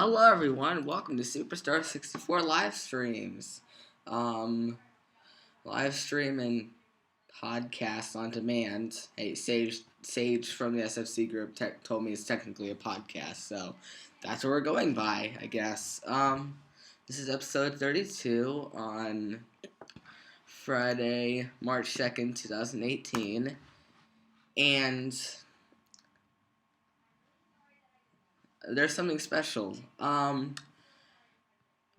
Hello everyone, welcome to Superstar 64 live streams. Live stream and podcast on demand. Hey, Sage from the SFC group told me it's technically a podcast, so that's what we're going by, I guess. This is episode 32 on Friday, March 2nd, 2018, and there's something special.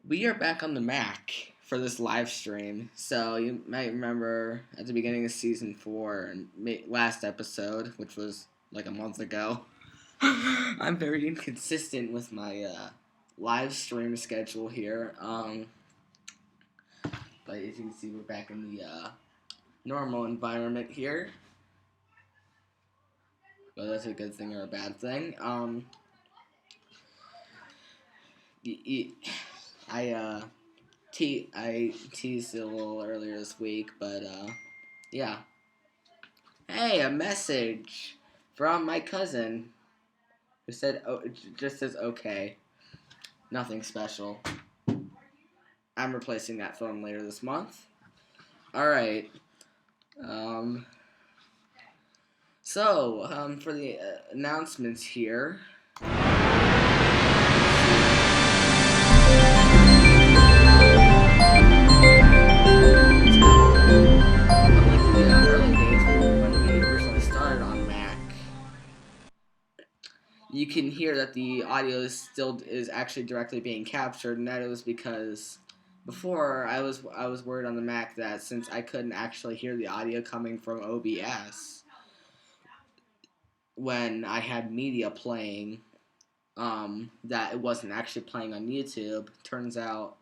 We are back on the Mac for this live stream. So you might remember at the beginning of season 4 and last episode, which was like a month ago. I'm very inconsistent with my live stream schedule here. But as you can see, we're back in the normal environment here. Whether that's a good thing or a bad thing. I teased it a little earlier this week, but yeah. Hey, a message from my cousin who said, "Oh, it just says okay, nothing special." I'm replacing that phone later this month. All right. So for the announcements here. You can hear that the audio is actually directly being captured, and that was because before I was worried on the Mac that since I couldn't actually hear the audio coming from OBS when I had media playing, that it wasn't actually playing on YouTube. Turns out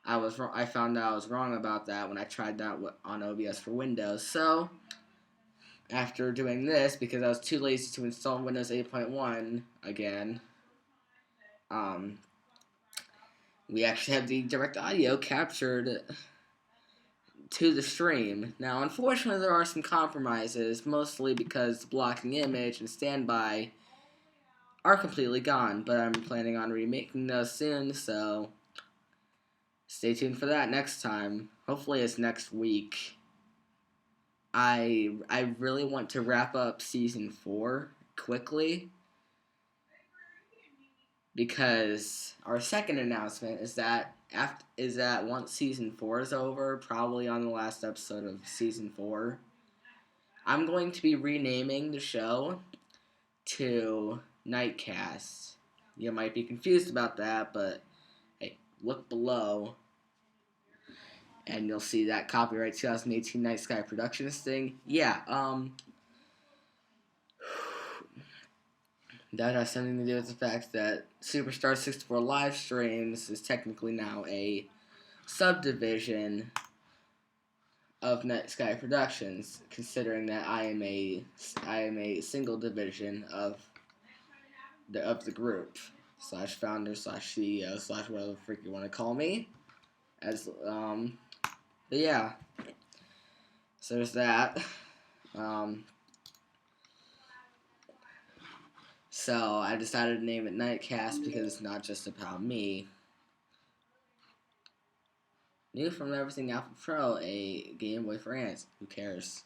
I found out I was wrong about that when I tried that on OBS for Windows. So after doing this, because I was too lazy to install Windows 8.1 again, we actually have the direct audio captured to the stream. Now, unfortunately, there are some compromises, mostly because the blocking image and standby are completely gone, but I'm planning on remaking those soon, so stay tuned for that next time. Hopefully it's next week. I really want to wrap up season 4 quickly, because our second announcement is that once season 4 is over, probably on the last episode of season 4, I'm going to be renaming the show to Nightcast. You might be confused about that, but hey, look below and you'll see that copyright 2018 Night Sky Productions thing. Yeah, that has something to do with the fact that Superstar 64 live streams is technically now a subdivision of Night Sky Productions, considering that I am a single division of the group / founder / CEO / whatever the freak you want to call me. But yeah, so there's that. So I decided to name it Nightcast because it's not just about me. New from Everything Alpha Pro, a Game Boy for ants. Who cares?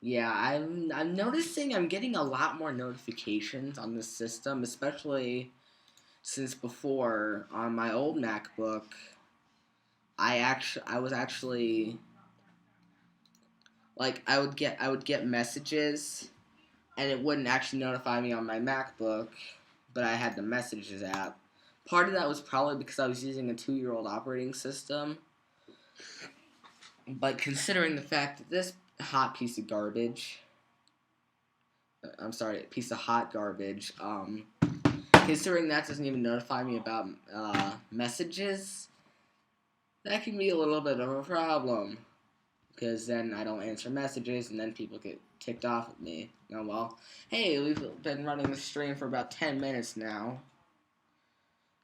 Yeah, I'm noticing I'm getting a lot more notifications on this system, especially since before on my old MacBook, I was actually like I would get messages and it wouldn't actually notify me on my MacBook, but I had the Messages app. Part of that was probably because I was using a 2-year-old operating system. But considering the fact that this piece of hot garbage, considering that doesn't even notify me about messages, that can be a little bit of a problem. Because then I don't answer messages, and then people get ticked off at me. Oh well. Hey, we've been running the stream for about 10 minutes now.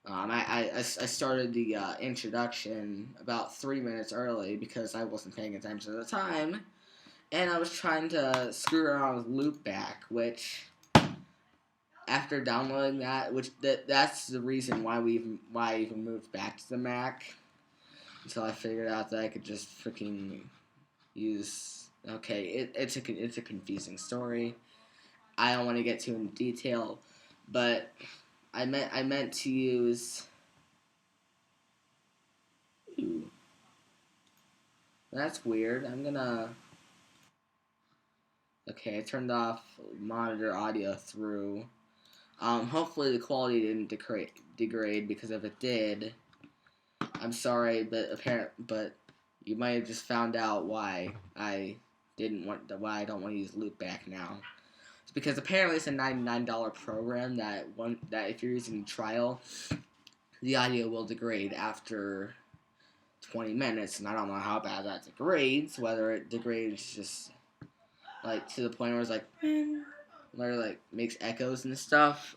I started the introduction about 3 minutes early because I wasn't paying attention at the time, and I was trying to screw around with loopback, which after downloading that, which that's the reason why I even moved back to the Mac, until I figured out that I could just freaking use. Okay, it's a confusing story. I don't want to get too in detail, but I meant to use. Ooh, that's weird. I'm gonna. Okay, I turned off monitor audio through. Hopefully the quality didn't degrade, because if it did, I'm sorry, but you might have just found out why I don't want to use loopback now. It's because apparently it's a $99 program that if you're using trial, the audio will degrade after 20 minutes, and I don't know how bad that degrades. Whether it degrades just like to the point where it's like, where it like makes echoes and stuff,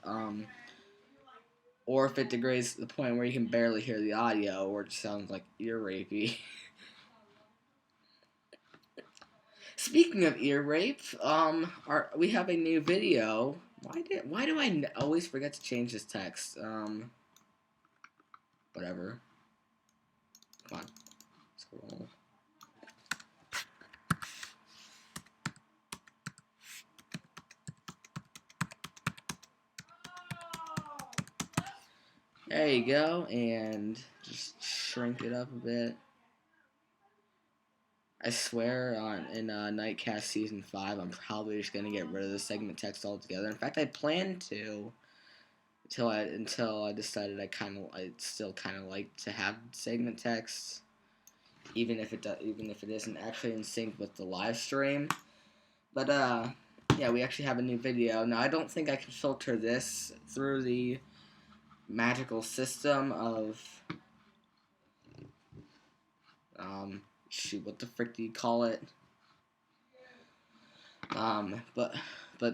or if it degrades to the point where you can barely hear the audio, or it just sounds like ear rapey. Speaking of ear rape, we have a new video. Why do I always forget to change this text? Whatever. Come on, scroll. There you go, and just shrink it up a bit. I swear, in Nightcast Season 5, I'm probably just gonna get rid of the segment text altogether. In fact, I planned to, until I decided I still kind of like to have segment text, even if it isn't actually in sync with the live stream. But yeah, we actually have a new video now. I don't think I can filter this through the magical system of shoot, what the frick do you call it? But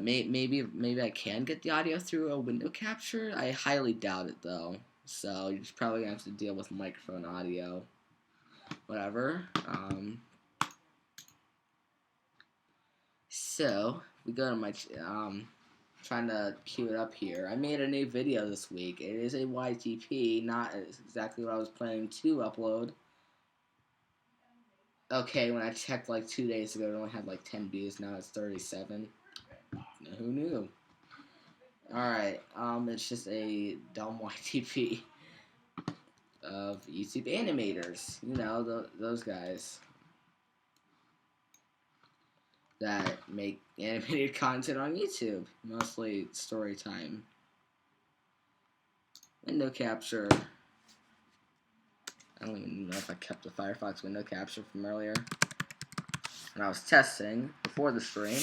maybe I can get the audio through a window capture. I highly doubt it though. So you're just probably gonna have to deal with microphone audio. Whatever. So we go to my trying to queue it up here. I made a new video this week. It is a YTP, not exactly what I was planning to upload. Okay, when I checked like 2 days ago, it only had like 10 views. Now it's 37. Who knew? Alright, it's just a dumb YTP of YouTube animators. You know, those guys that make animated content on YouTube. Mostly story time. Window capture. I don't even know if I kept the Firefox window capture from earlier when I was testing before the stream.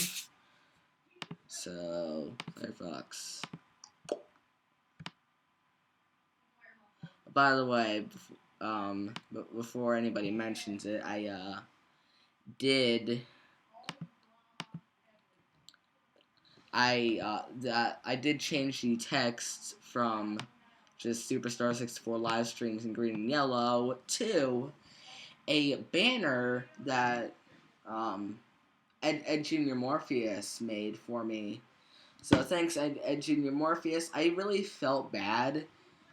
So, Firefox. By the way, before anybody mentions it, I did change the text from just Superstar 64 live streams in green and yellow to a banner that Ed Junior Morpheus made for me. So thanks, Ed Junior Morpheus. I really felt bad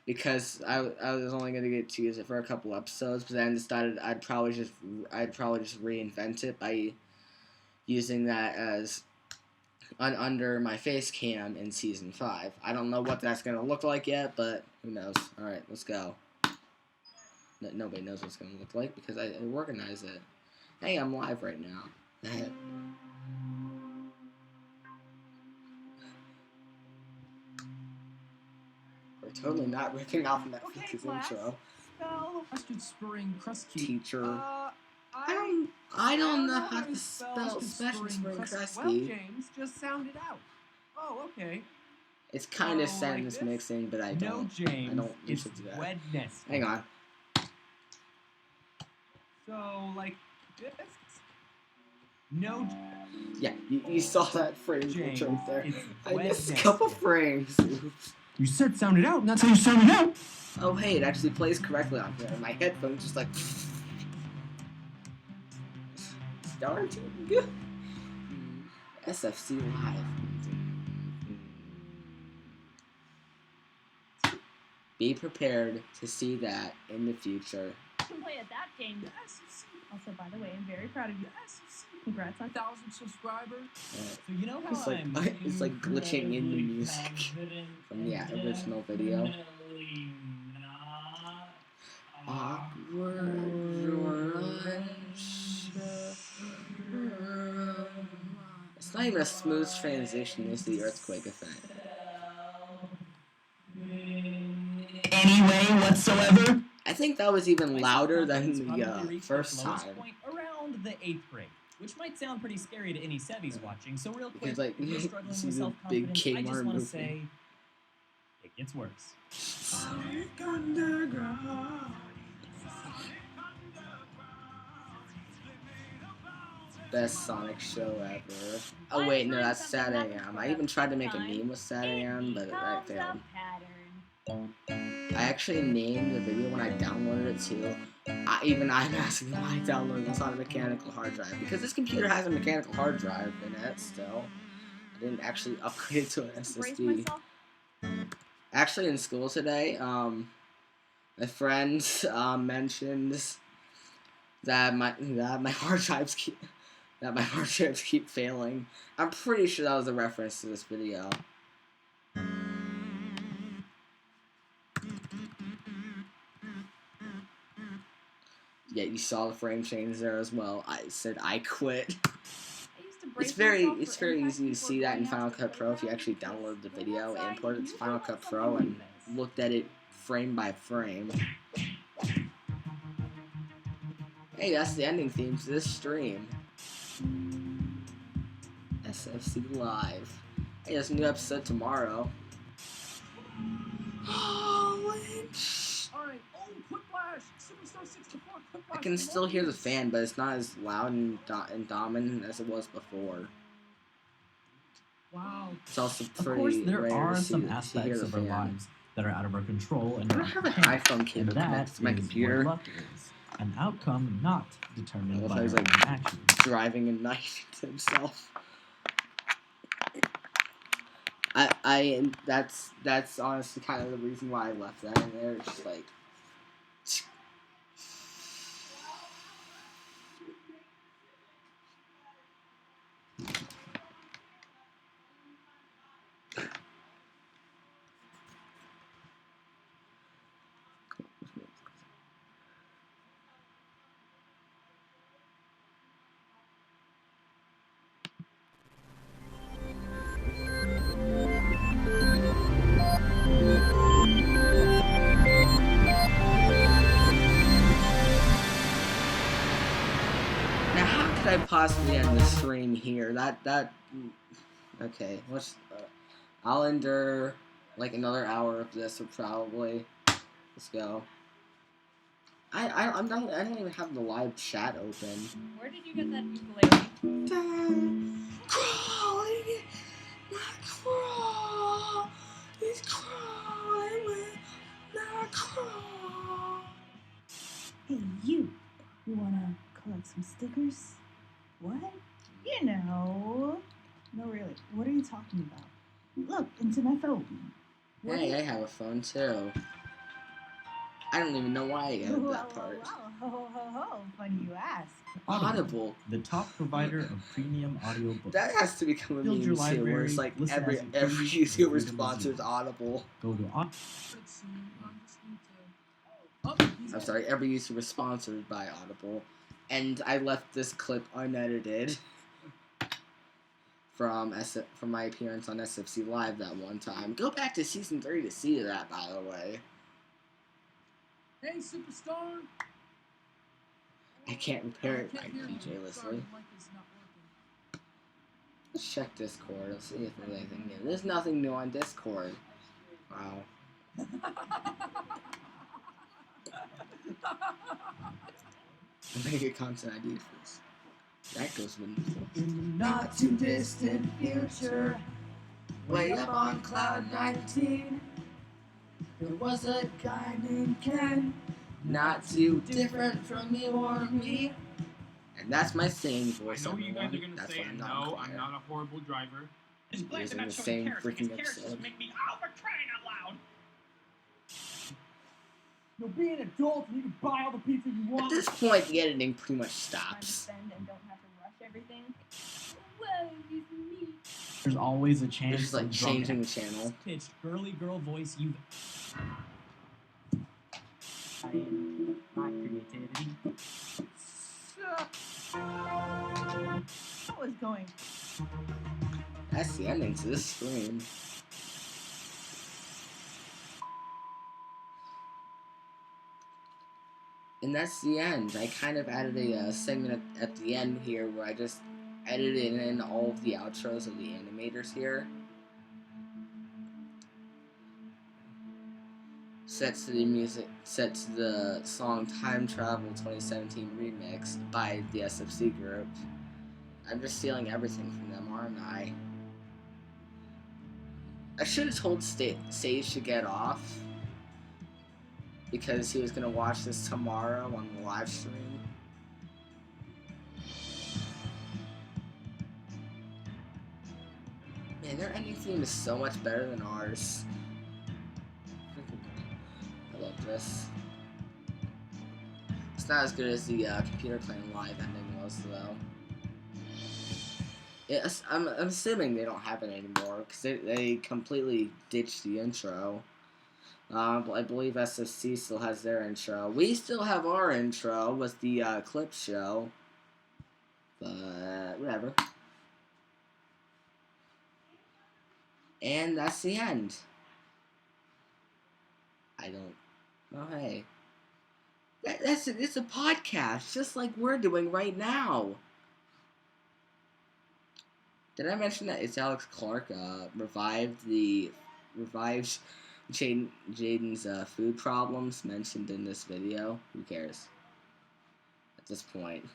because I was only gonna get to use it for a couple episodes, but then decided I'd probably just reinvent it by using that as under my face cam in Season 5. I don't know what that's gonna look like yet, but who knows. Alright, let's go. Nobody knows what it's gonna look like because I organize it. Hey, I'm live right now. We're totally not ripping off Netflix's intro. Teacher. I don't know how to spell Special Spring Kresge. James just sound it out. Oh, okay. It's kind of sentence like mixing, but I don't. No, James, I don't use it to that. Wednesday. Hang on. So, like this? No. Yeah, you saw that frame James, right there. I missed a Wednesday. couple frames. You said sound it out, and that's how you sound it out. Oh, hey, it actually plays correctly on here. My headphones just like. Darn good. SFC Live. Be prepared to see that in the future. You can play at that game. Also, by the way, I'm very proud of you. Congrats on 1,000 subscribers. So you know how it's like glitching in the music from the original video. It's not even a smooth transition into the earthquake effect. Any way whatsoever? I think that was even louder than the first time. Around the 8th grade, which might sound pretty scary to any Sevies watching. So real quick, Because, like, if you're struggling see with the big self-confidence, I just Kmart want to movie. say it gets worse. Best Sonic show ever. Oh wait, no, that's Sad AM. I even tried to make a meme with Sad AM, but that failed. I actually named the video when I downloaded it too. I'm asking why I downloaded this on a mechanical hard drive, because this computer has a mechanical hard drive in it still. I didn't actually upgrade it to an SSD. Actually, in school today, my friend mentioned that my hard drives keep failing. I'm pretty sure that was a reference to this video. Yeah, you saw the frame change there as well. I said I quit. It's very easy to see that in Final Cut Pro if you actually download the video, import it to Final Cut Pro, and looked at it frame by frame. Hey, that's the ending theme to this stream. SFC Live. Hey, there's a new episode tomorrow. I can still hear the fan, but it's not as loud and dominant as it was before. Wow. It's also Of pretty course, there rare are to some hear aspects the of our fan. lives that are out of our control and I don't have an iPhone cable connected to my computer. Luck is an outcome not determined by I was our like own actions. driving a knife to himself. That's honestly kind of the reason why I left that in there. It's just like. Now, how could I possibly end the stream here? Okay, I'll endure like another hour of this, or probably. Let's go. I don't even have the live chat open. Where did you get that ukulele? Crawling, not crawl. He's crawling, not crawl. Hey, you wanna collect some stickers? What? You know. No, really. What are you talking about? Look into my phone. Hey, I have a phone too. I don't even know why I added that part. Funny you ask. Audible. The top provider of premium audiobooks. That has to become a Build meme your too, where library, it's like listen every as you YouTuber please, freedom sponsors is Audible. Go to I'm sorry, every YouTuber sponsored by Audible. And I left this clip unedited from my appearance on SFC Live that one time. Go back to season 3 to see that, by the way. Hey, superstar! I can't repair it by PJ Leslie. Let's check Discord. Let's see if there's anything new. There's nothing new on Discord. Wow. I'm gonna get content ID for this. That goes with In the not too distant future, way up on cloud 19, there was a guy named Ken, not too different from you or me. And that's my singing I voice, know you guys are everyone. gonna That's say why I'm no, not I'm not a horrible driver. Just glad Using they're not the showing same carrots, freaking because carrots episode. just make me, oh, we're trying out loud. You'll be an adult and you can buy all the pizza you At want. this point, the editing pretty much Time to stops. spend and don't have to rush everything. Whoa, it's me. There's always a They're chance just like some drunk changing the channel. pitched girly girl voice you've my creativity. What was going? That's the ending to this stream. And that's the end. I kind of added a segment at the end here where I just edited in all of the outros of the animators here. Set to the song Time Travel 2017 remix by the SFC group. I'm just stealing everything from them, aren't I? I should have told Sage to get off, because he was going to watch this tomorrow on the live stream. Man, their ending theme is so much better than ours. I love this. It's not as good as the computer playing live ending was, though. I'm assuming they don't have it anymore, because they completely ditched the intro. I believe SSC still has their intro. We still have our intro with the clip show. But whatever. And that's the end. I don't know. Hey. It's a podcast, just like we're doing right now. Did I mention that it's Alex Clark revived Jaden's food problems mentioned in this video? Who cares at this point?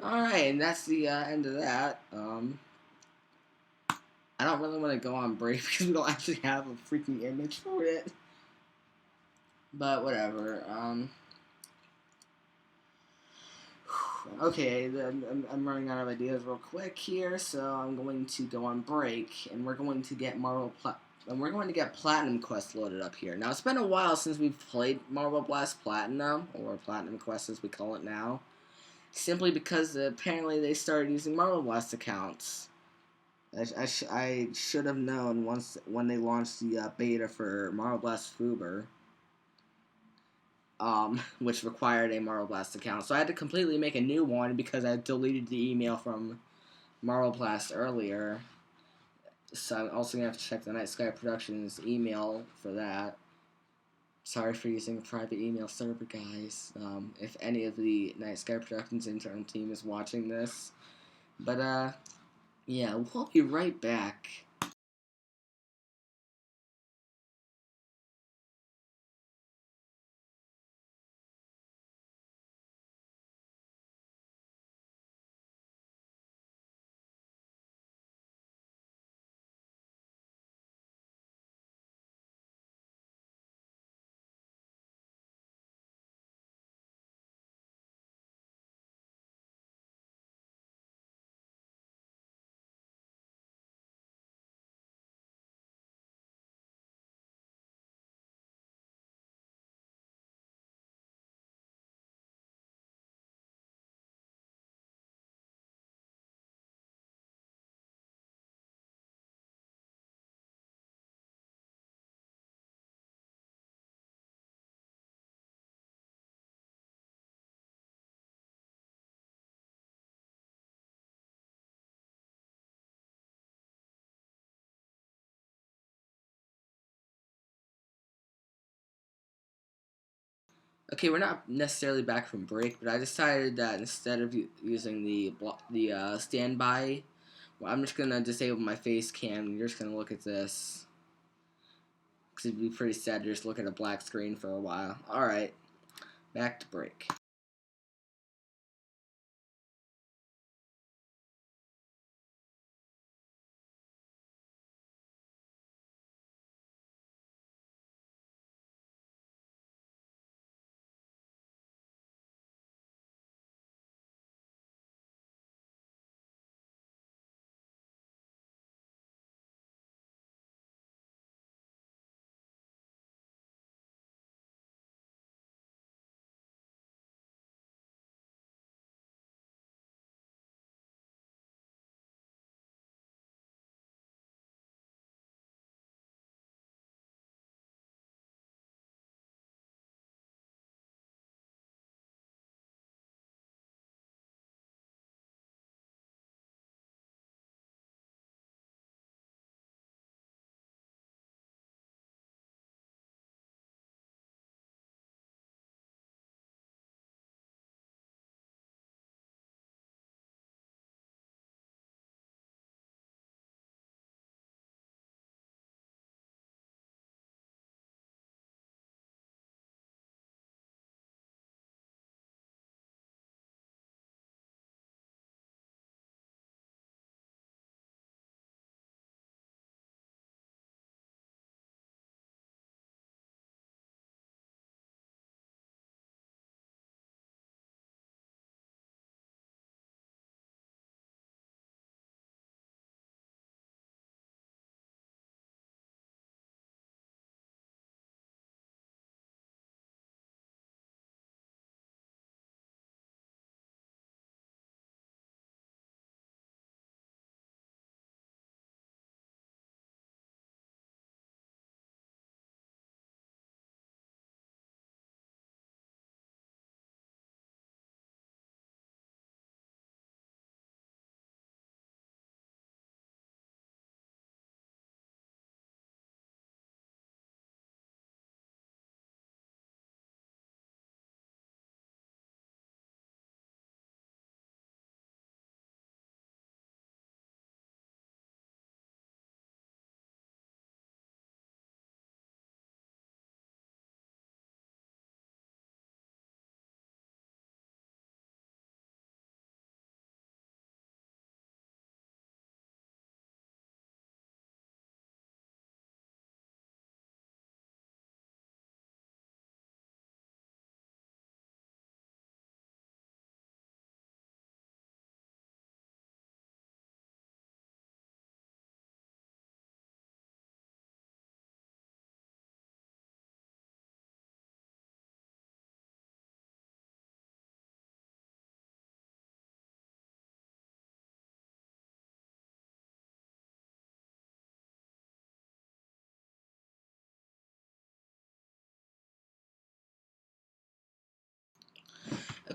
Alright, and that's the end of that. I don't really want to go on break because we don't actually have a freaking image for it. But whatever. Okay, I'm running out of ideas real quick here, so I'm going to go on break, and we're going to get Platinum Quest loaded up here. Now, it's been a while since we've played Marble Blast Platinum, or Platinum Quest as we call it now, simply because apparently they started using Marble Blast accounts. I should have known when they launched the beta for Marble Blast Fuber, which required a Marble Blast account. So I had to completely make a new one because I deleted the email from Marble Blast earlier. So I'm also going to have to check the Night Sky Productions email for that. Sorry for using a private email server, guys. If any of the Night Sky Productions internal team is watching this. But, yeah, we'll be right back. Okay, we're not necessarily back from break, but I decided that instead of using the standby, well, I'm just gonna disable my face cam, and you're just gonna look at this, because it'd be pretty sad to just look at a black screen for a while. Alright, back to break.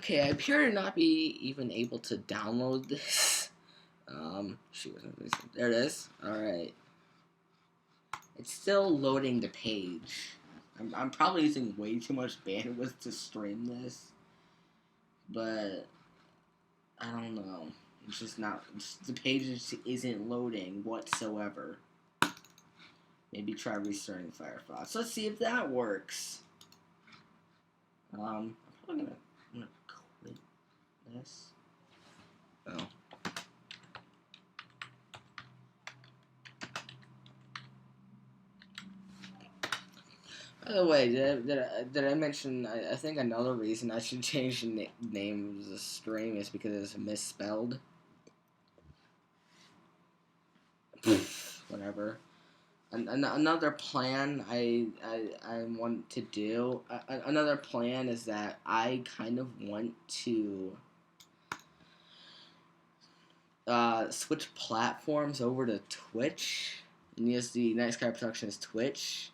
Okay, I appear to not be even able to download this. Shoot, there it is. Alright. It's still loading the page. I'm probably using way too much bandwidth to stream this. But, I don't know. It's just not, the page just isn't loading whatsoever. Maybe try restarting Firefox. Let's see if that works. I'm probably gonna quit this. Oh. By the way, did I mention, I think another reason I should change the name of the stream is because it's misspelled. Whatever. Another plan I want to do, another plan is that I kind of want to switch platforms over to Twitch and use the Night Sky Productions Twitch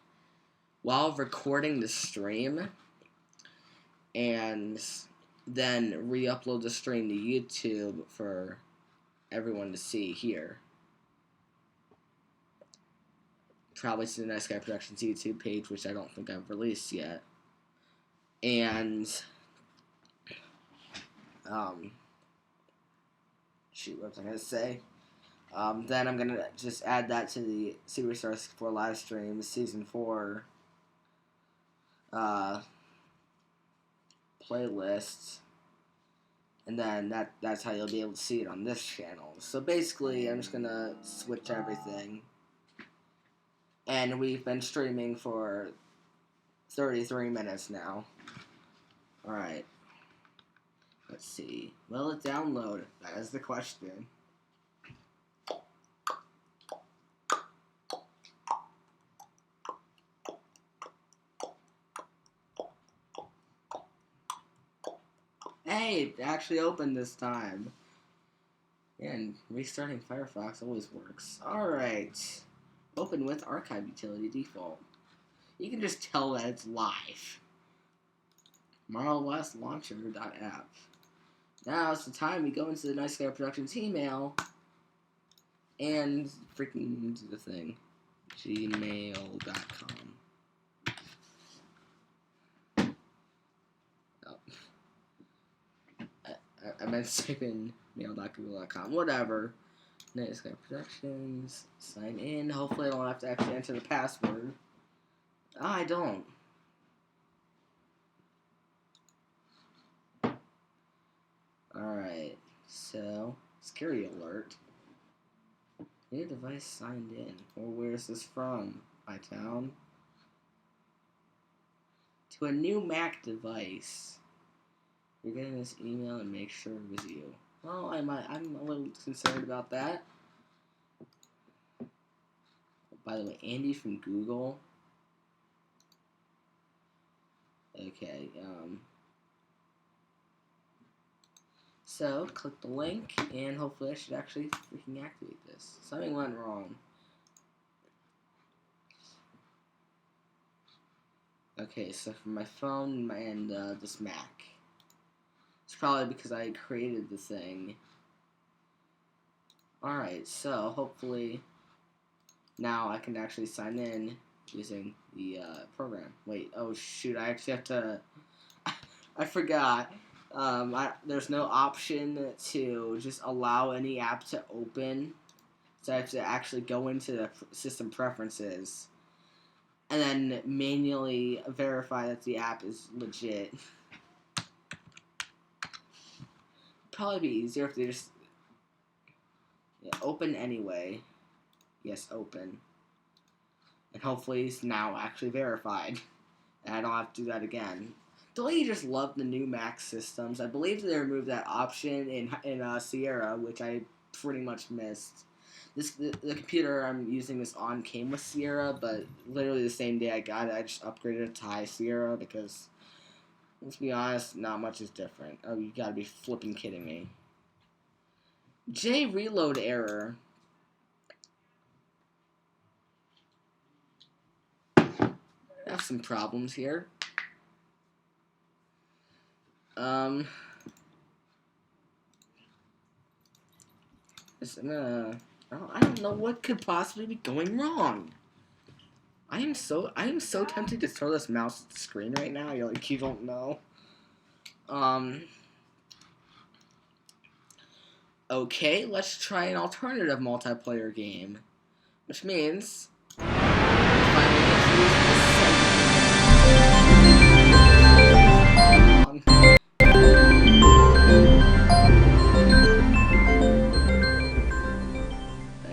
while recording the stream, and then re-upload the stream to YouTube for everyone to see here. Probably to the Night Sky Productions YouTube page, which I don't think I've released yet. And, shoot, what was I gonna say? Then I'm gonna just add that to the Superstar 64 live stream season 4 playlist, and then that's how you'll be able to see it on this channel. So basically, I'm just gonna switch everything, and we've been streaming for 33 minutes now. Alright, let's see. Will it download? That is the question. Hey, it actually opened this time. And restarting Firefox always works. Alright. Open with Archive Utility Default. You can just tell that it's live. MarlWestLauncher.app. Now it's the time we go into the Night Sky Productions email and freaking into the thing. gmail.com. I meant to type in mail.google.com. Whatever. Night Sky Productions. Sign in. Hopefully I don't have to actually enter the password. I don't. Alright. So, security alert. New device signed in. Or where's this from? My town? To a new Mac device. You're getting this email and make sure it was you. Well, I'm a little concerned about that. By the way, Andy from Google. Okay, so, click the link, and hopefully I should actually freaking activate this. Something went wrong. Okay, so for my phone and this Mac. It's probably because I created the thing. Alright, so hopefully now I can actually sign in using the program. Wait, oh shoot, I actually have to... I forgot. There's no option to just allow any app to open. So I have to actually go into the system preferences and then manually verify that the app is legit. Probably be easier if they just open anyway. Yes, open. And hopefully it's now actually verified. And I don't have to do that again. Don't you just love the new Mac systems? I believe they removed that option in Sierra, which I pretty much missed. The computer I'm using this on came with Sierra, but literally the same day I got it, I just upgraded it to High Sierra because, let's be honest, not much is different. Oh, you gotta be flipping kidding me. J reload error. I have some problems here. I don't know what could possibly be going wrong. I am so tempted to throw this mouse at the screen right now. You don't know. Okay, let's try an alternative multiplayer game, which means I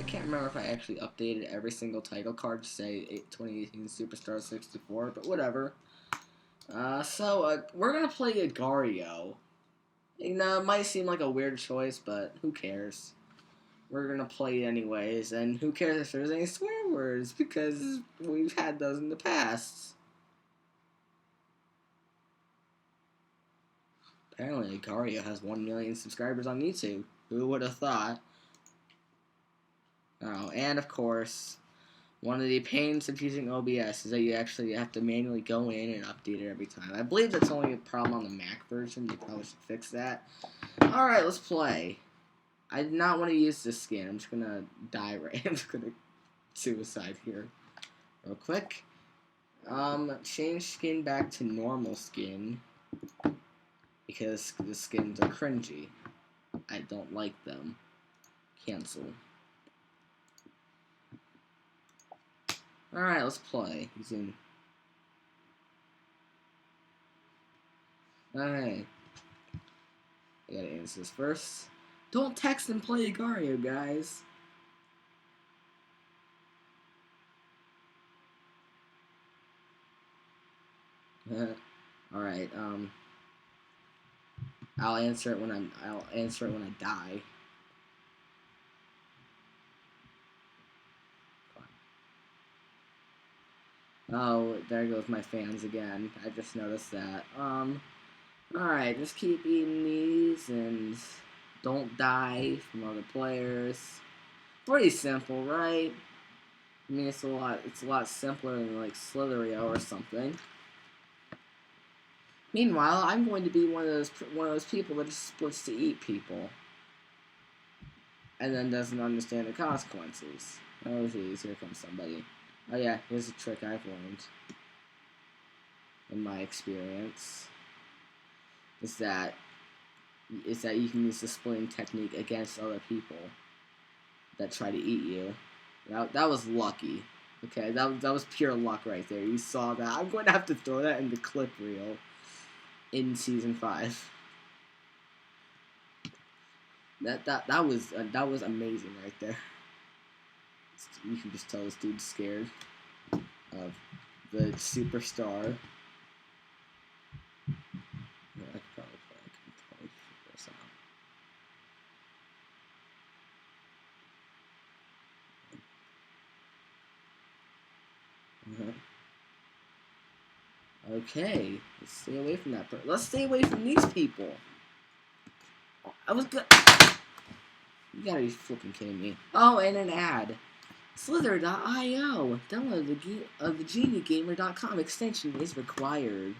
can't remember if I actually updated every single title card to say 2018 Superstar 64, but whatever. We're gonna play Agario. You know, it might seem like a weird choice, but who cares? We're gonna play it anyways, and who cares if there's any swear words, because we've had those in the past. Apparently, Agario has 1 million subscribers on YouTube. Who would have thought? Oh, and of course, one of the pains of using OBS is that you actually have to manually go in and update it every time. I believe that's only a problem on the Mac version. You probably should fix that. Alright, let's play. I did not want to use this skin. I'm just gonna die right. I'm just gonna suicide here real quick. Change skin back to normal skin because the skins are cringy. I don't like them. Cancel. Alright, let's play. He's in. Alright. I gotta answer this first. Don't text and play Agario, guys. Alright, I'll answer it when I die. Oh, there goes my fans again. I just noticed that. Alright, just keep eating these and don't die from other players. Pretty simple, right? I mean, it's a lot simpler than like Slitherio or something. Meanwhile, I'm going to be one of those people that just splits to eat people, and then doesn't understand the consequences. Oh geez, here comes somebody. Oh yeah, here's a trick I've learned in my experience. Is that you can use the splitting technique against other people that try to eat you. That was lucky. Okay, that was pure luck right there. You saw that. I'm going to have to throw that in the clip reel in season 5. That was amazing right there. You can just tell this dude's scared of the superstar. Yeah, I could probably figure this out. Okay, let's stay away from that person. Let's stay away from these people. I was good. You gotta be flipping kidding me. Oh, and an ad. Slither.io. Download the GenieGamer.com extension is required.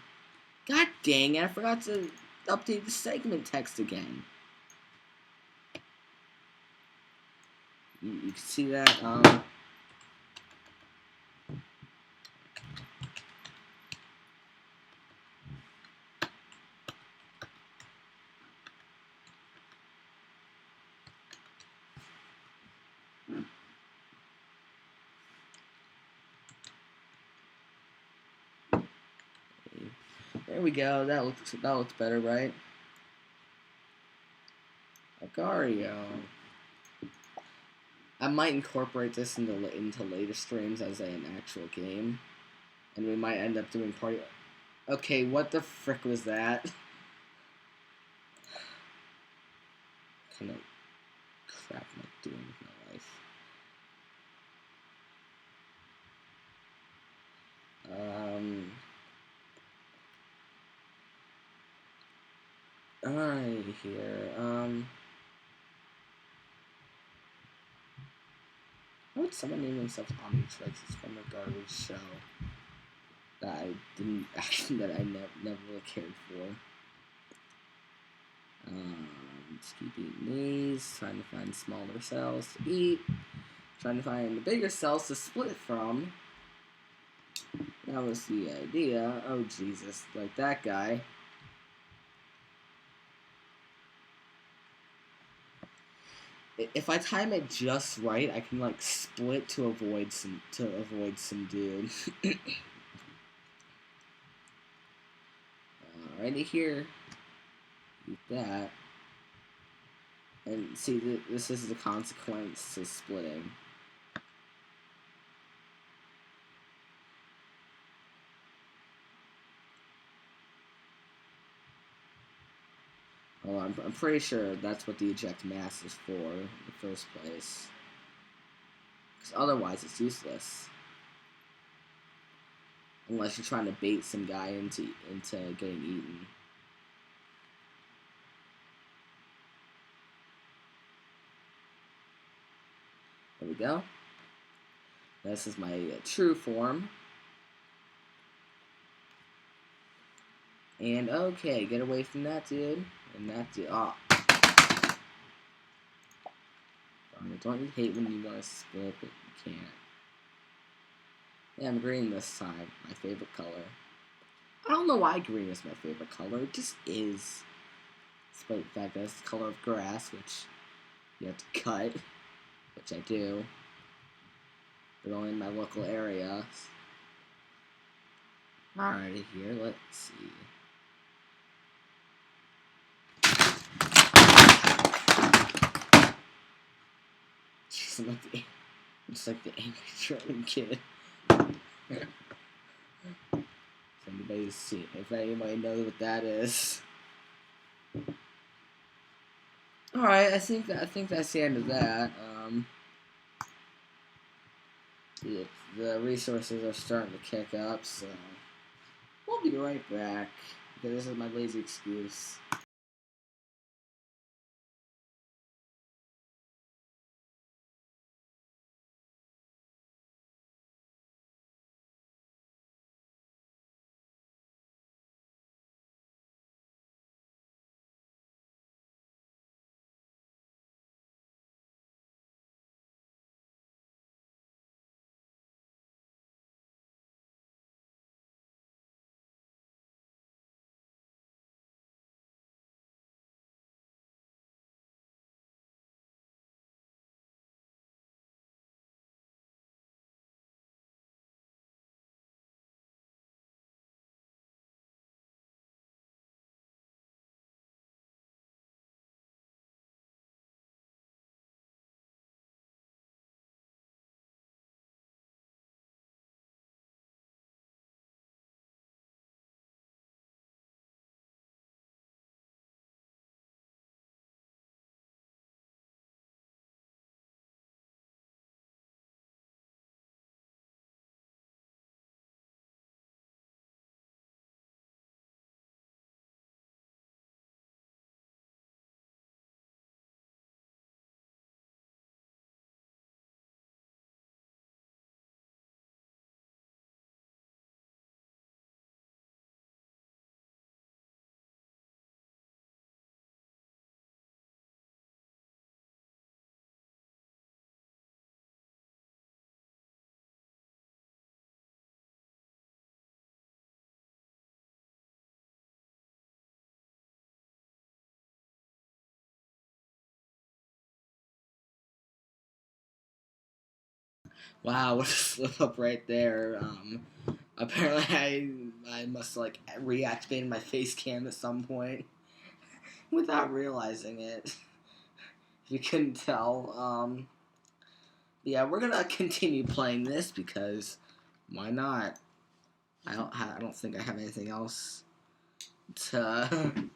God dang it, I forgot to update the segment text again. You can see that, there we go. That looks better, right? Agario. I might incorporate this into later streams as an actual game, and we might end up doing party. Okay, what the frick was that? What kind of crap am I doing with my life? Alright here, why would someone name themselves Omnitrix? It's from a garbage show that I didn't that I never really cared for. Let's keep eating these, trying to find smaller cells to eat, trying to find the bigger cells to split from. That was the idea. Oh, Jesus, like that guy. If I time it just right, I can like split to avoid some dude. Alrighty here. Eat that. And see, this is the consequence to splitting. Well, I'm pretty sure that's what the eject mass is for in the first place. Because otherwise it's useless. Unless you're trying to bait some guy into getting eaten. There we go. This is my true form. And okay, get away from that dude. And that dude. Oh. Don't you hate when you want to split but you can't? Yeah, I'm green this time. My favorite color. I don't know why green is my favorite color. It just is. Despite the fact that it's the color of grass, which you have to cut. Which I do. But only in my local area. Alrighty here, let's see. Just like the angry German kid. If anybody knows what that is. Alright, I think that's the end of that. The resources are starting to kick up, so we'll be right back. Because this is my lazy excuse. Wow, what a slip up right there. Apparently I must like reactivate my face cam at some point without realizing it. If you couldn't tell, yeah, we're gonna continue playing this because why not? I don't think I have anything else to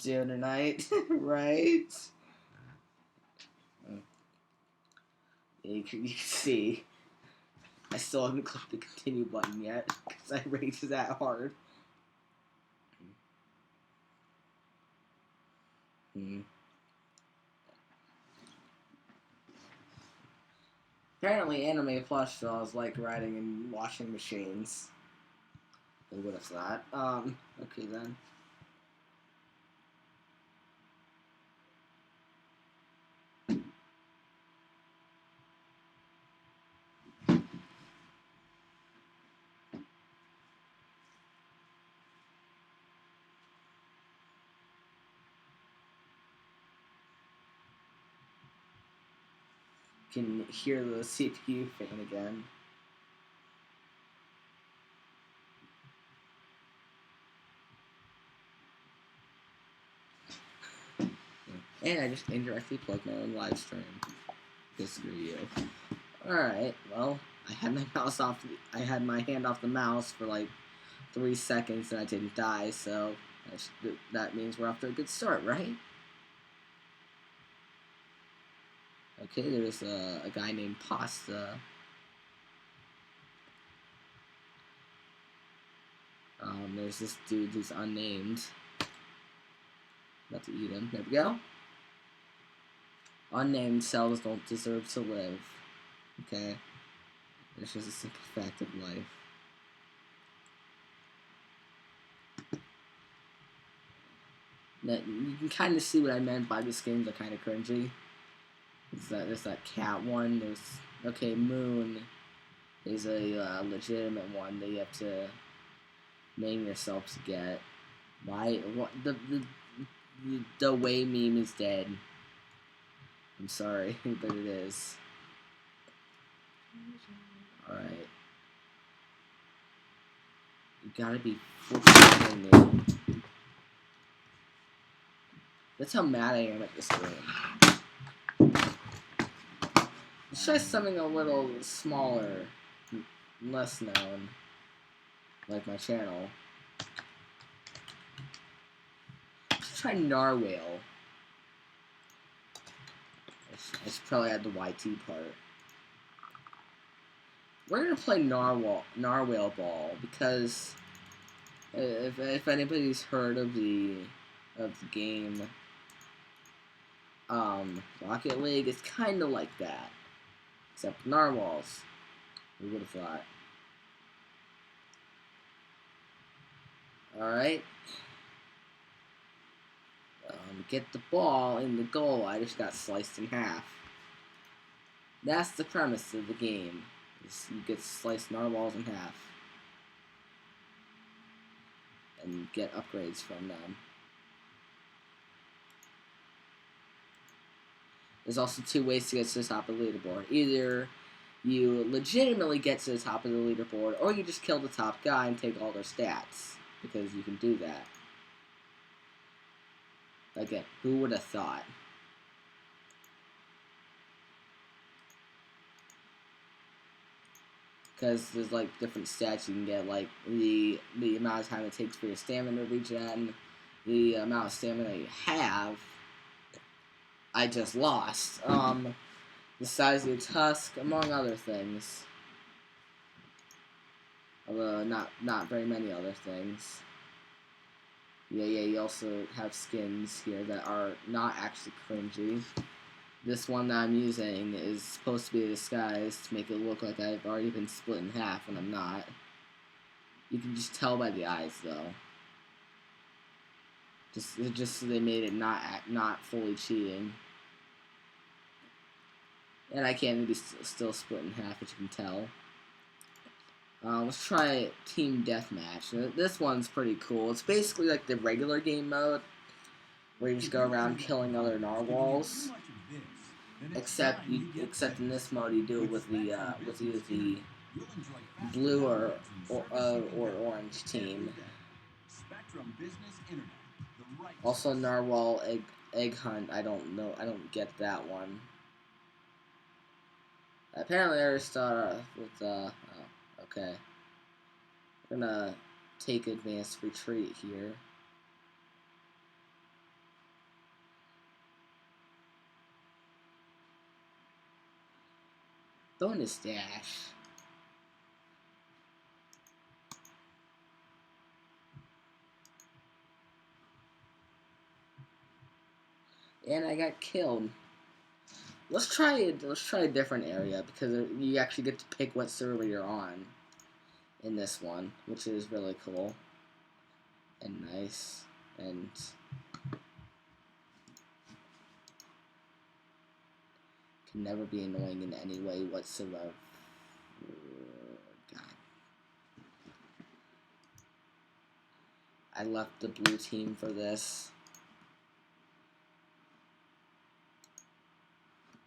do tonight, right? You can see I still haven't clicked the continue button yet because I raged that hard. Apparently, anime plush dolls like riding in washing machines. Who would have thought? Okay then. can hear the CPU fan again. And I just indirectly plugged my own live stream. Because screw you. Alright, well, I had my mouse off. I had my hand off the mouse for like 3 seconds and I didn't die, so that means we're off to a good start, right? Okay, there's a guy named Pasta. There's this dude who's unnamed. About to eat him. There we go. Unnamed cells don't deserve to live. Okay? It's just a simple fact of life. Now, you can kind of see what I meant by the skins are kind of cringy. There's that cat one. There's okay, Moon is a legitimate one that you have to name yourself to get. Why? What the way meme is dead. I'm sorry, but it is. Alright. You gotta be flipping me. That's how mad I am at this game. Let's try something a little smaller, less known, like my channel. Let's try Narwhal. I should probably add the YT part. We're gonna play Narwhal Ball because if anybody's heard of the game Rocket League, it's kind of like that, except narwhals. Who would have thought? All right. Get the ball in the goal. I just got sliced in half. That's the premise of the game. You get sliced narwhals in half. And get upgrades from them. There's also 2 ways to get to the top of the leaderboard. Either you legitimately get to the top of the leaderboard, or you just kill the top guy and take all their stats. Because you can do that. Again, who would have thought? Because there's like different stats you can get, like the amount of time it takes for your stamina to regen, the amount of stamina you have. I just lost. The size of your tusk, among other things. Although not very many other things. Yeah, you also have skins here that are not actually cringy. This one that I'm using is supposed to be a disguise to make it look like I've already been split in half when I'm not. You can just tell by the eyes, though. Just so they made it not fully cheating. And I can't be still split in half, as you can tell. Let's try Team Deathmatch. This one's pretty cool. It's basically like the regular game mode, where you just go around killing other narwhals. Except in this mode, you do it with either the blue or orange team. Also, narwhal egg hunt. I don't know. I don't get that one. Apparently, I start with okay. We're gonna take advanced retreat here. Bonus dash. And I got killed. Let's try a different area because you actually get to pick what server you're on in this one, which is really cool and nice and can never be annoying in any way whatsoever. God. I left the blue team for this.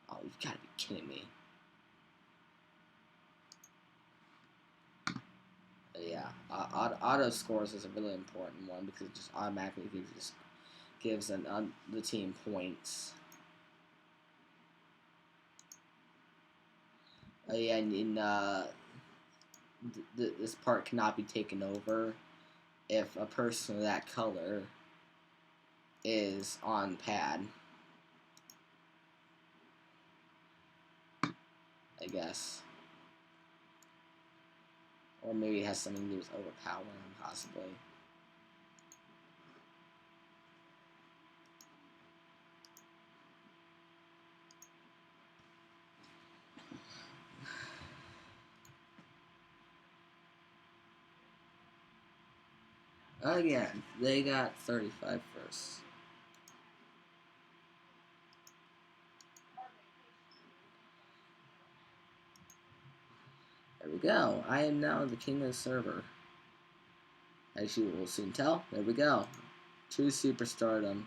Oh, you've got to be kidding me. Yeah, auto scores is a really important one because it just automatically gives the team points. Yeah, and this part cannot be taken over if a person of that color is on pad. I guess. Or maybe it has something to do with overpowering, possibly. Again, they got 35 first. There we go. I am now the king of the server. As you will soon tell, there we go. True superstardom.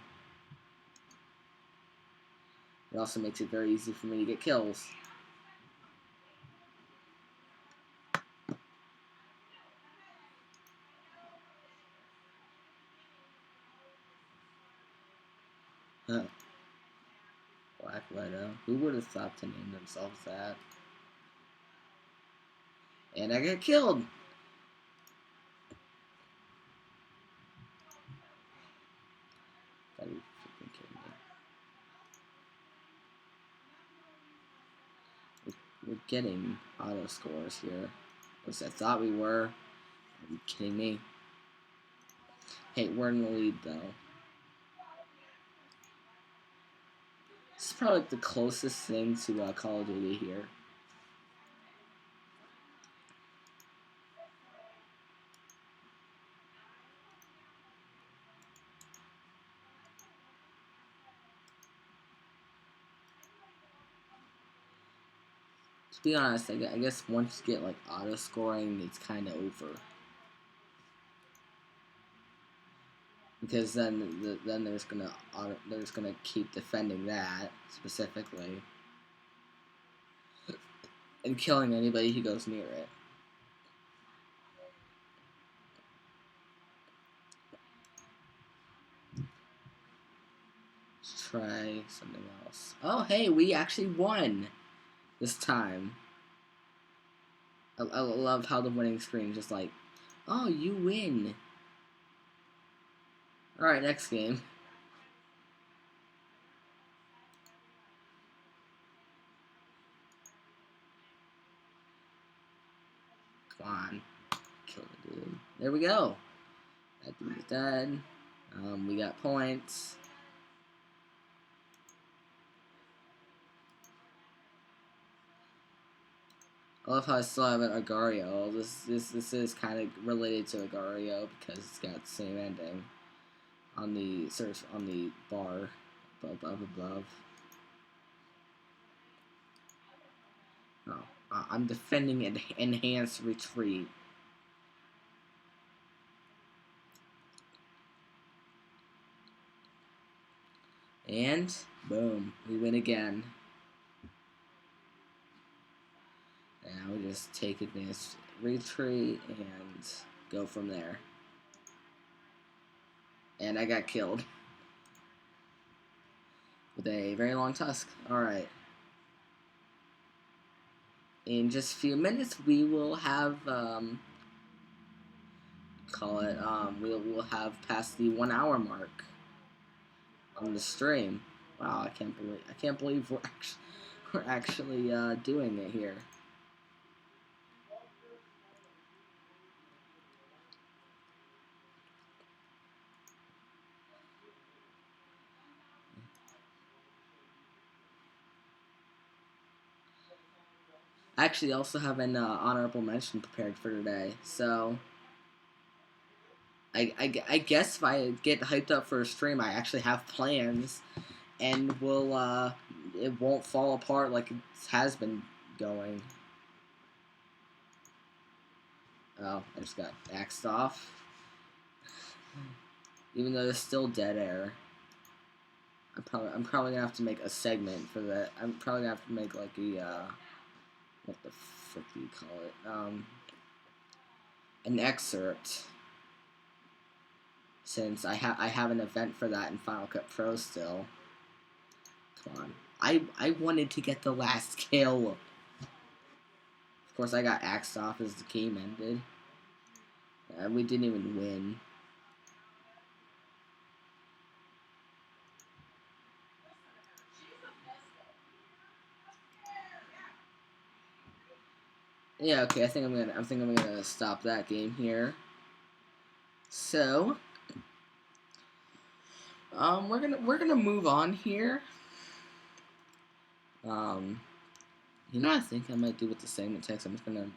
It also makes it very easy for me to get kills. Huh. Black Widow. Who would have thought to name themselves that? And I got killed! Gotta be freaking kidding me. We're getting auto scores here. At least I thought we were. Are you kidding me? Hey, we're in the lead though. This is probably like the closest thing to Call of Duty here. To be honest, I guess once you get like auto scoring, it's kind of over. Because then there's gonna keep defending that specifically and killing anybody who goes near it. Let's try something else. Oh, hey, we actually won this time. I love how the winning screen just like, oh, you win. Alright, next game. Come on. Kill the dude. There we go. That dude's dead. We got points. I love how I still have an Agario. This is kind of related to Agario because it's got the same ending on the bar above. Oh, I'm defending an enhanced retreat. And boom, we win again. Now we just take advanced retreat and go from there. And I got killed with a very long tusk. Alright. In just a few minutes, we will have, we'll have passed the 1 hour mark on the stream. Wow, I can't believe we're actually doing it here. I actually also have an honorable mention prepared for today, so I guess if I get hyped up for a stream, I actually have plans, and it won't fall apart like it has been going. Oh, I just got axed off. Even though there's still dead air. I'm probably gonna have to make a segment for that. I'm probably gonna have to make like a what the frick do you call it? An excerpt. Since I have an event for that in Final Cut Pro still. Come on. I wanted to get the last kill. Of course, I got axed off as the game ended. And we didn't even win. Yeah, okay, I think I'm gonna stop that game here. So, we're gonna move on here. You know what I think I might do with the segment text? I'm just gonna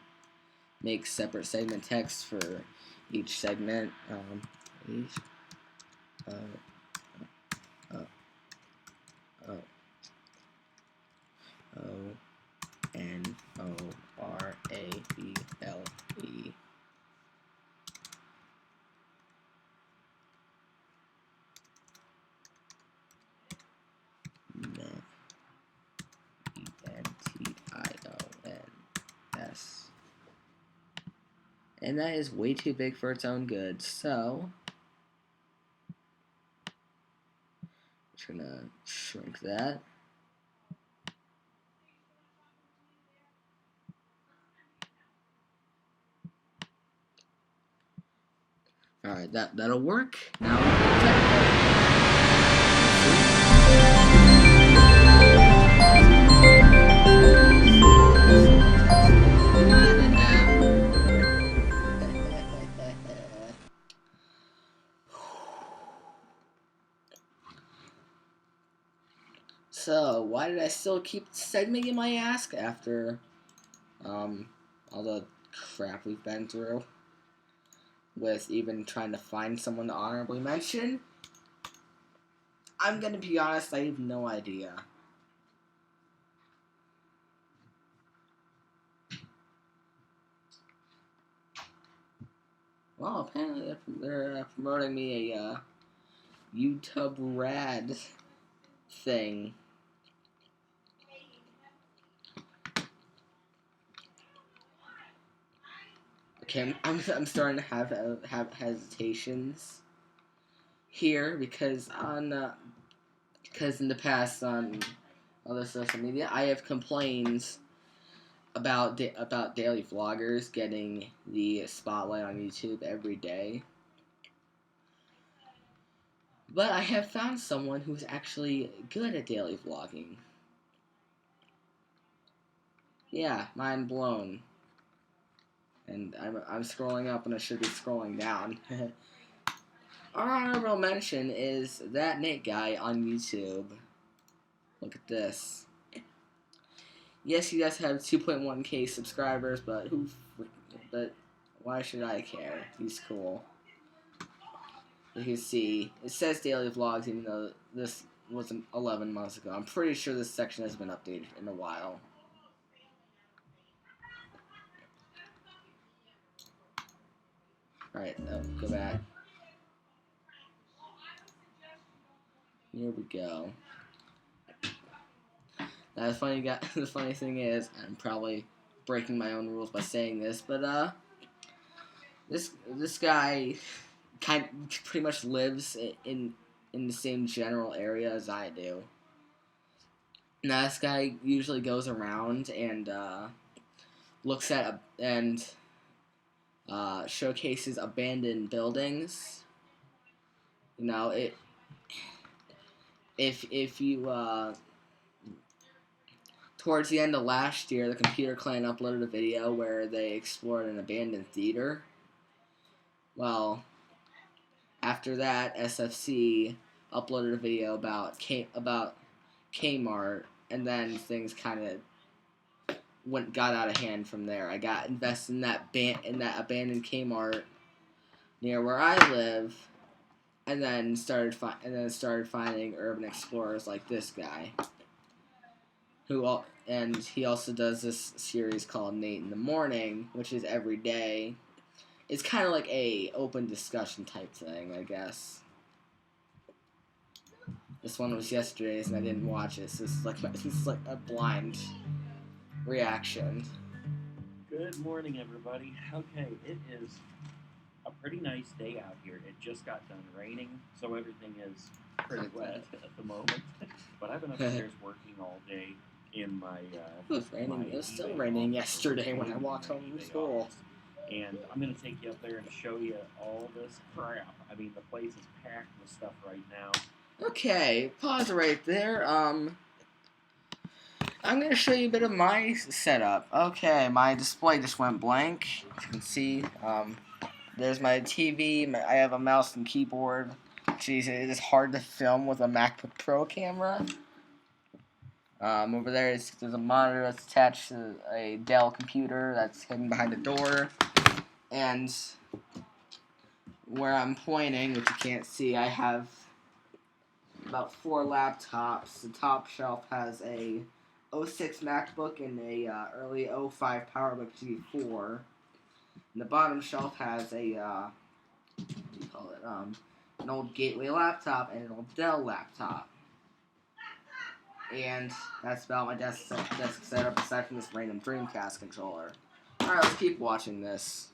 make separate segment text for each segment. Each, ONORABLE. ENTIONS. And that is way too big for its own good, so just gonna shrink that. Alright, that'll work. Now so, why did I still keep segmenting, you might ask, after all the crap we've been through with even trying to find someone to honorably mention? I'm gonna be honest, I have no idea. Well, apparently they're promoting me a YouTube rad thing. Okay, I'm starting to have hesitations here because in the past on other social media I have complained about daily vloggers getting the spotlight on YouTube every day. But I have found someone who's actually good at daily vlogging. Yeah, mind blown. And I'm scrolling up and I should be scrolling down. Our honorable mention is that Nate guy on YouTube. Look at this. Yes, he does have 2.1k subscribers, but but why should I care? He's cool. You can see, it says daily vlogs, even though this was 11 months ago. I'm pretty sure this section has been updated in a while. Alright, go back. Here we go. Now, the funny thing is, I'm probably breaking my own rules by saying this, but this guy pretty much lives in the same general area as I do. Now, this guy usually goes around and looks at and showcases abandoned buildings. You know, if you towards the end of last year, the Computer Clan uploaded a video where they explored an abandoned theater. Well, after that, SFC uploaded a video about Kmart, and then things kind of got out of hand from there. I got invested in that abandoned Kmart near where I live, and then started finding urban explorers like this guy, and he also does this series called Nate in the Morning, which is every day. It's kind of like a open discussion type thing, I guess. This one was yesterday's, and I didn't watch it, so this is like a blind reaction. Good morning, everybody. Okay, it is a pretty nice day out here. It just got done raining, so everything is pretty wet at the moment. But I've been upstairs working all day in my It was raining. my It was still eBay raining office, yesterday when I walked home from eBay school. office. And I'm going to take you up there and show you all this crap. I mean, the place is packed with stuff right now. Okay, pause right there. I'm gonna show you a bit of my setup. Okay, my display just went blank. As you can see, there's my TV. I have a mouse and keyboard. Jeez, it is hard to film with a MacBook Pro camera. Over there there's a monitor that's attached to a Dell computer that's hidden behind a door. And where I'm pointing, which you can't see, I have about 4 laptops. The top shelf has a 06 MacBook and a early 05 PowerBook G4. And the bottom shelf has a what do you call it? An old Gateway laptop and an old Dell laptop. And that's about my desk setup aside from this random Dreamcast controller. Alright, let's keep watching this.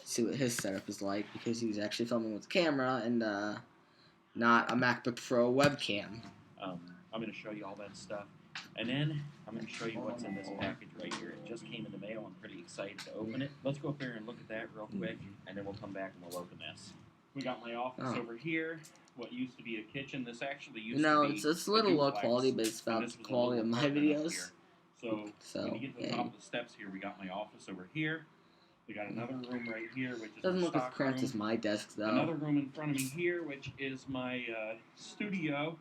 See what his setup is like, because he's actually filming with a camera and not a MacBook Pro webcam. I'm going to show you all that stuff. And then I'm going to show you what's in this package right here. It just came in the mail. I'm pretty excited to open it. Let's go up there and look at that real quick, and then we'll come back and we'll open this. We got my office over here. What used to be a kitchen. This actually used to be it's a little low quality, but it's about the quality of my videos. So when you get to the top of the steps here, we got my office over here. We got another room right here, which is doesn't my look as stock cramped room. as my desk, though. Another room in front of me here, which is my studio,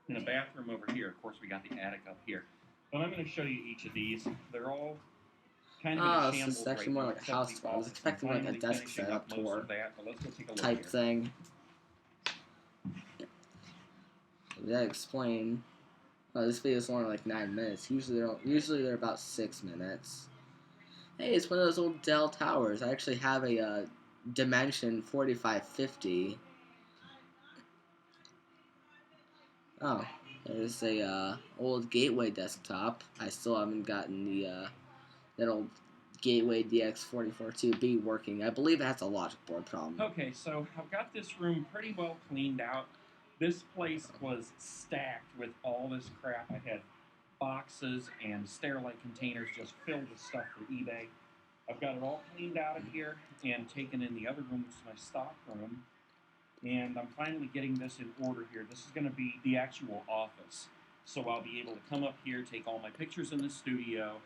and a bathroom over here. Of course, we got the attic up here. But I'm going to show you each of these. They're all kind of in a shambles it's actually more like a house tour. I was expecting like a desk setup tour type thing. That explain. This video is only like 9 minutes. Usually they're about 6 minutes. Hey, it's one of those old Dell towers. I actually have a Dimension 4550. Oh, there's a old Gateway desktop. I still haven't gotten the that old Gateway DX442B working. I believe it has a logic board problem. Okay, so I've got this room pretty well cleaned out. This place was stacked with all this crap. I had boxes and Sterilite containers just filled with stuff for eBay. I've got it all cleaned out of here and taken in the other room, which is my stock room. And I'm finally getting this in order here. This is going to be the actual office. So I'll be able to come up here, take all my pictures in the studio,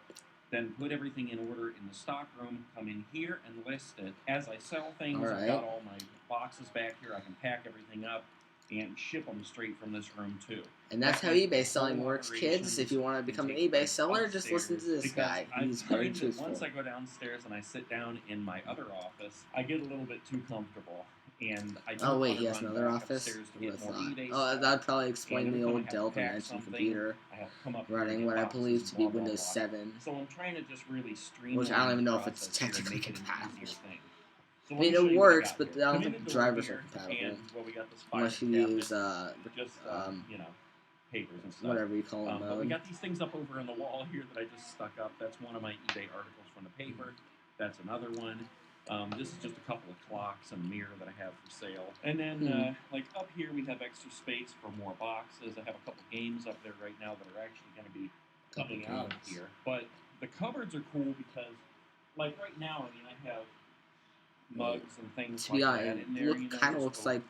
then put everything in order in the stock room, come in here and list it. As I sell things, I've got all my boxes back here. I can pack everything up and ship them straight from this room too. And that's how eBay selling works, kids. If you want to become an eBay seller, just listen to this guy. He's very truthful. Once I go downstairs and I sit down in my other office, I get a little bit too comfortable. And I don't wait, he has another office? That'd probably explain the old Dell Dimension computer running what I believe to be Windows 7. So I'm trying to just really streamline, which I don't even know if it's technically compatible. I mean, it works, but I don't think the drivers are compatible. Unless you use, papers and stuff. Whatever you call them. But we got these things up over on the wall here that I just stuck up. That's one of my eBay articles from the paper. That's another one. This is just a couple of clocks and a mirror that I have for sale. And then, like up here, we have extra space for more boxes. I have a couple games up there right now that are actually going to be coming out of here. But the cupboards are cool because, like right now, I mean, I have mugs and things like that in there. It kind of looks like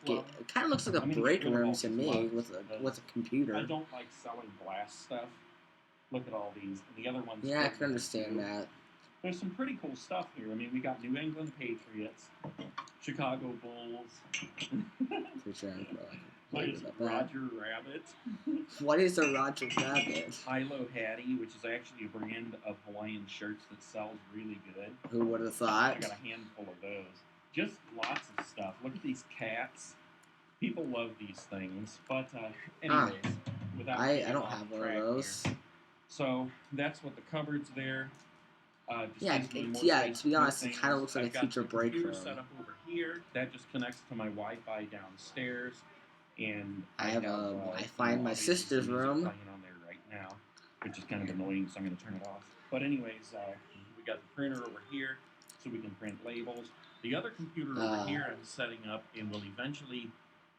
a break room to me with a computer. I don't like selling glass stuff. Look at all these. And the other ones. Yeah, I can understand that. There's some pretty cool stuff here. I mean, we got New England Patriots, Chicago Bulls. There's Roger Rabbit. What is a Roger Rabbit? Hilo Hattie, which is actually a brand of Hawaiian shirts that sells really good. Who would have thought? I got a handful of those. Just lots of stuff. Look at these cats. People love these things. But anyways, without I don't have one of those. Here. So that's what the cupboard's there. To be honest, it kind of looks like a future break room. Set up over here. That just connects to my Wi-Fi downstairs. And I have Wi-Fi in my obviously sister's some music room. playing on there right now, which is kind of annoying, so I'm going to turn it off. But anyways, we got the printer over here, so we can print labels. The other computer over here I'm setting up, and will eventually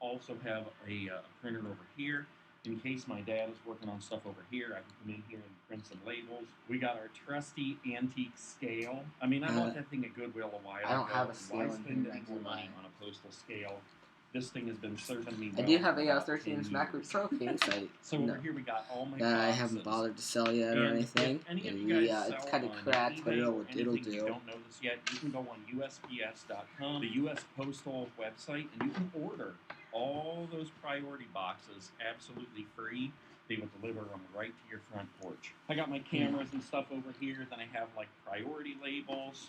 also have a printer over here. In case my dad is working on stuff over here, I can come in here and print some labels. We got our trusty antique scale. I mean, I bought that thing at Goodwill a while ago. I don't have a scale Why in spend here, any more do money I? on a postal scale? This thing has been serving me I well do have for a about 13-inch 10 MacBook years. Pro case. So over here we got all my That I boxes. haven't bothered to sell yet or And anything. if any of And you guys it's sell kind of on cracked, but eBay it'll or anything do. you don't know this yet, you can go on USPS.com, the U.S. Postal website, and you can order all those priority boxes absolutely free. They will deliver them right to your front porch. I got my cameras and stuff over here. Then I have like priority labels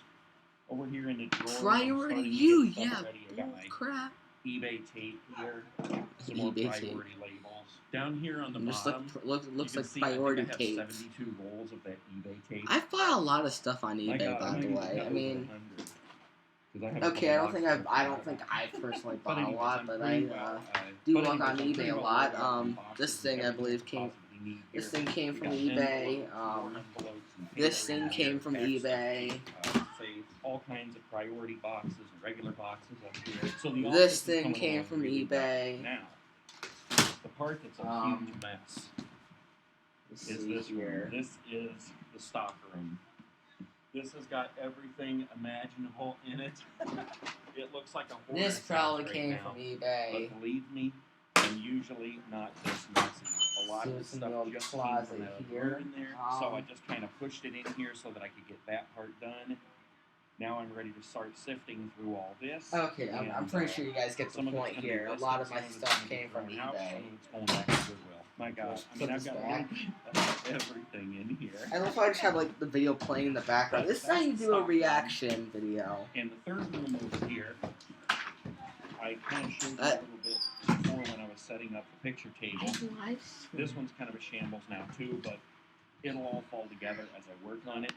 over here in the drawer. Priority you, yeah. I got my Crap. eBay tape here. Some more eBay priority tape. labels. Down here on the Just bottom, looks you like can see, priority I think tape. I have 72 rolls of that eBay tape. I've bought a lot of stuff on My eBay, God, by the maybe way. have I over mean, 100. 'Cause I have okay, I don't think boxes I've personally bought a anyways, lot, I'm but pretty I well, do but look anyways, on I'm pretty eBay a well lot. loaded up with boxes This and thing I everything believe you came. possibly need This here. thing came We from got eBay. envelopes, more envelopes and This paper thing in here, came from attached stuff eBay. to, save all kinds of priority boxes and regular boxes up here. So the This office is thing coming came along from really well. eBay. Now, the part that's a huge mess Let's is see this here. room. This is the stock room. This has got everything imaginable in it. It looks like a horror This probably right came now. from eBay. But believe me, I'm usually not this messy. A lot of the So it's in stuff the old just came closet from that here. room in there, so I just kind of pushed it in here so that I could get that part done. Now I'm ready to start sifting through all this. Okay, I'm and, pretty sure you guys get the some of it's point gonna be here. A listed, lot of some my it's stuff gonna be came from thrown out, eBay. some of it's going back to Goodwill. My God, I mean, Put I've this got a back. little bit of everything in here. I love how I just have like the video playing in the background. This is how you do a reaction video. And the third room over here, I kind of showed you a little bit before when I was setting up the picture table. This one's kind of a shambles now too, but it'll all fall together as I work on it.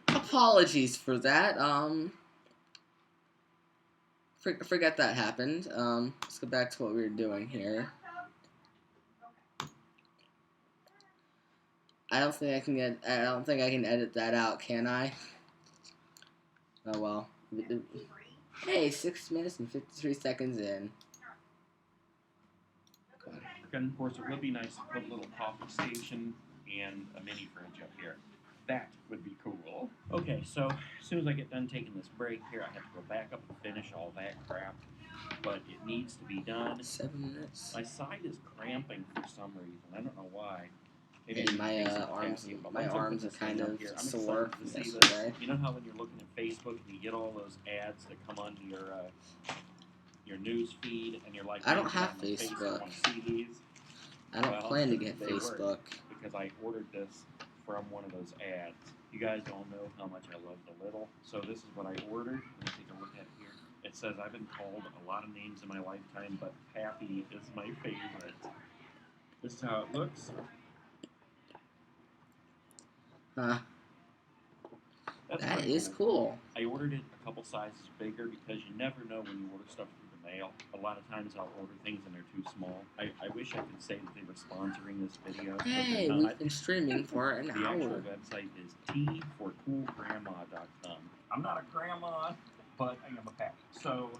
Apologies for that. Forget that happened. Let's go back to what we were doing here. I don't think I can edit that out, can I? Oh well. Hey, 6 minutes and 53 seconds in. And of course, it would be nice to put a little coffee station and a mini fridge up here. That would be cool. Okay, so as soon as I get done taking this break here, I have to go back up and finish all that crap. But it needs to be done. 7 minutes. My side is cramping for some reason. I don't know why. Hey, my arms are kind of sore from yesterday. You know how when you're looking at Facebook and you get all those ads that come onto your news feed and you're like, I don't have "Man, my face, I Facebook. want to see these." I don't plan to get they Facebook. work because I ordered this from one of those ads. You guys all know how much I love the little. So this is what I ordered. Let me take a look at it here. It says, I've been called a lot of names in my lifetime, but Pappy is my favorite. This is how it looks. Huh. That's That pretty is cool. I ordered it a couple sizes bigger because you never know when you order stuff through the mail. A lot of times I'll order things and they're too small. I wish I could say that they were sponsoring this video, but Hey, they're we've not. been streaming for an The actual hour. website is tforcoolgrandma.com. I'm not a grandma, but I am a pappy. So,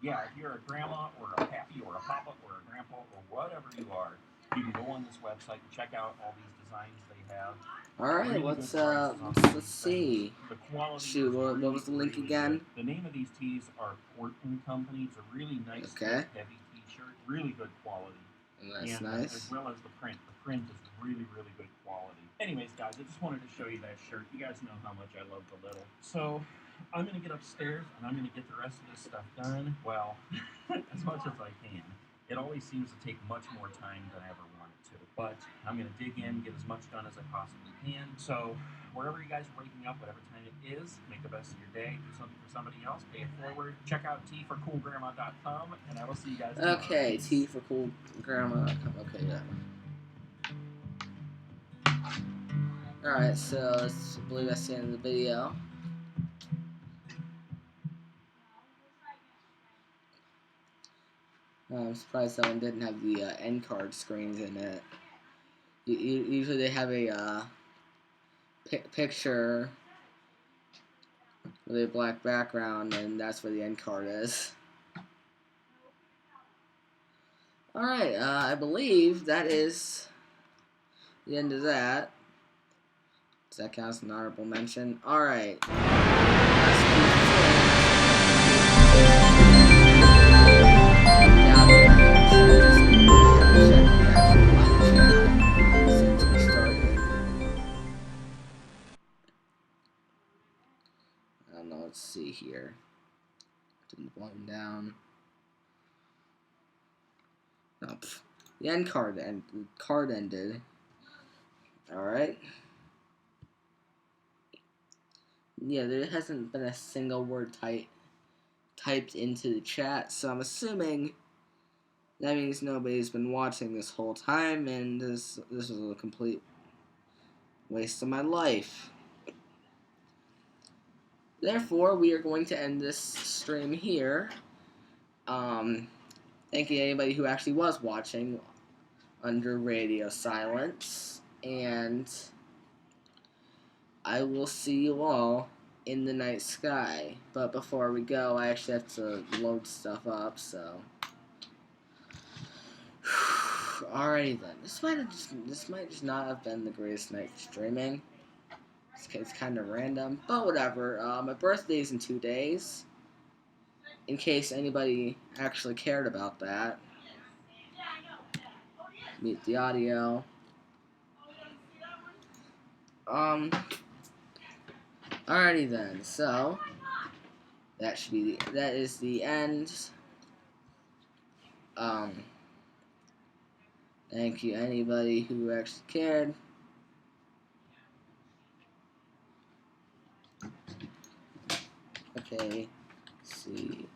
yeah, if you're a grandma or a pappy or a papa or a grandpa or whatever you are, you can go on this website and check out all these designs they have. All right, Really let's good prices on these let's see. things. The quality Shoot, is what really, was the link really again? good. The name of these tees are Portland Company. It's a really nice, Okay. heavy t-shirt. Really good quality. That's and nice. as well as the print. The print is really, really good quality. Anyways, guys, I just wanted to show you that shirt. You guys know how much I love the Little. So I'm going to get upstairs, and I'm going to get the rest of this stuff done, well, as much as I can. It always seems to take much more time than I ever want it to. But I'm going to dig in, get as much done as I possibly can. So wherever you guys are waking up, whatever time it is, make the best of your day. Do something for somebody else. Pay it forward. Check out tforcoolgrandma.com, and I will see you guys tomorrow. Okay, Peace. tforcoolgrandma.com. Okay, yeah. Alright, so I believe that's the end of the video. I'm surprised that one didn't have the end card screens in it. Usually they have a picture with a black background, and that's where the end card is. Alright, I believe that is the end of that. Does that count as an honorable mention? Alright. Let's see here. Turn the volume down. Oh, the end card ended. Alright. Yeah, there hasn't been a single word typed into the chat, so I'm assuming that means nobody's been watching this whole time, and this was a complete waste of my life. Therefore, we are going to end this stream here. Thank you to anybody who actually was watching under radio silence, and I will see you all in the night sky. But before we go, I actually have to load stuff up, so. Alrighty then. This might just not have been the greatest night for streaming. It's kind of random, but whatever. My birthday's in 2 days. In case anybody actually cared about that. Mute the audio. Alrighty then. So that is the end. Thank you anybody who actually cared. Okay, see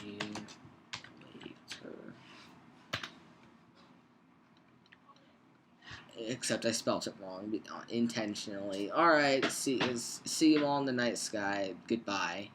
you later. Except I spelt it wrong intentionally. Alright, see you all in the night sky. Goodbye.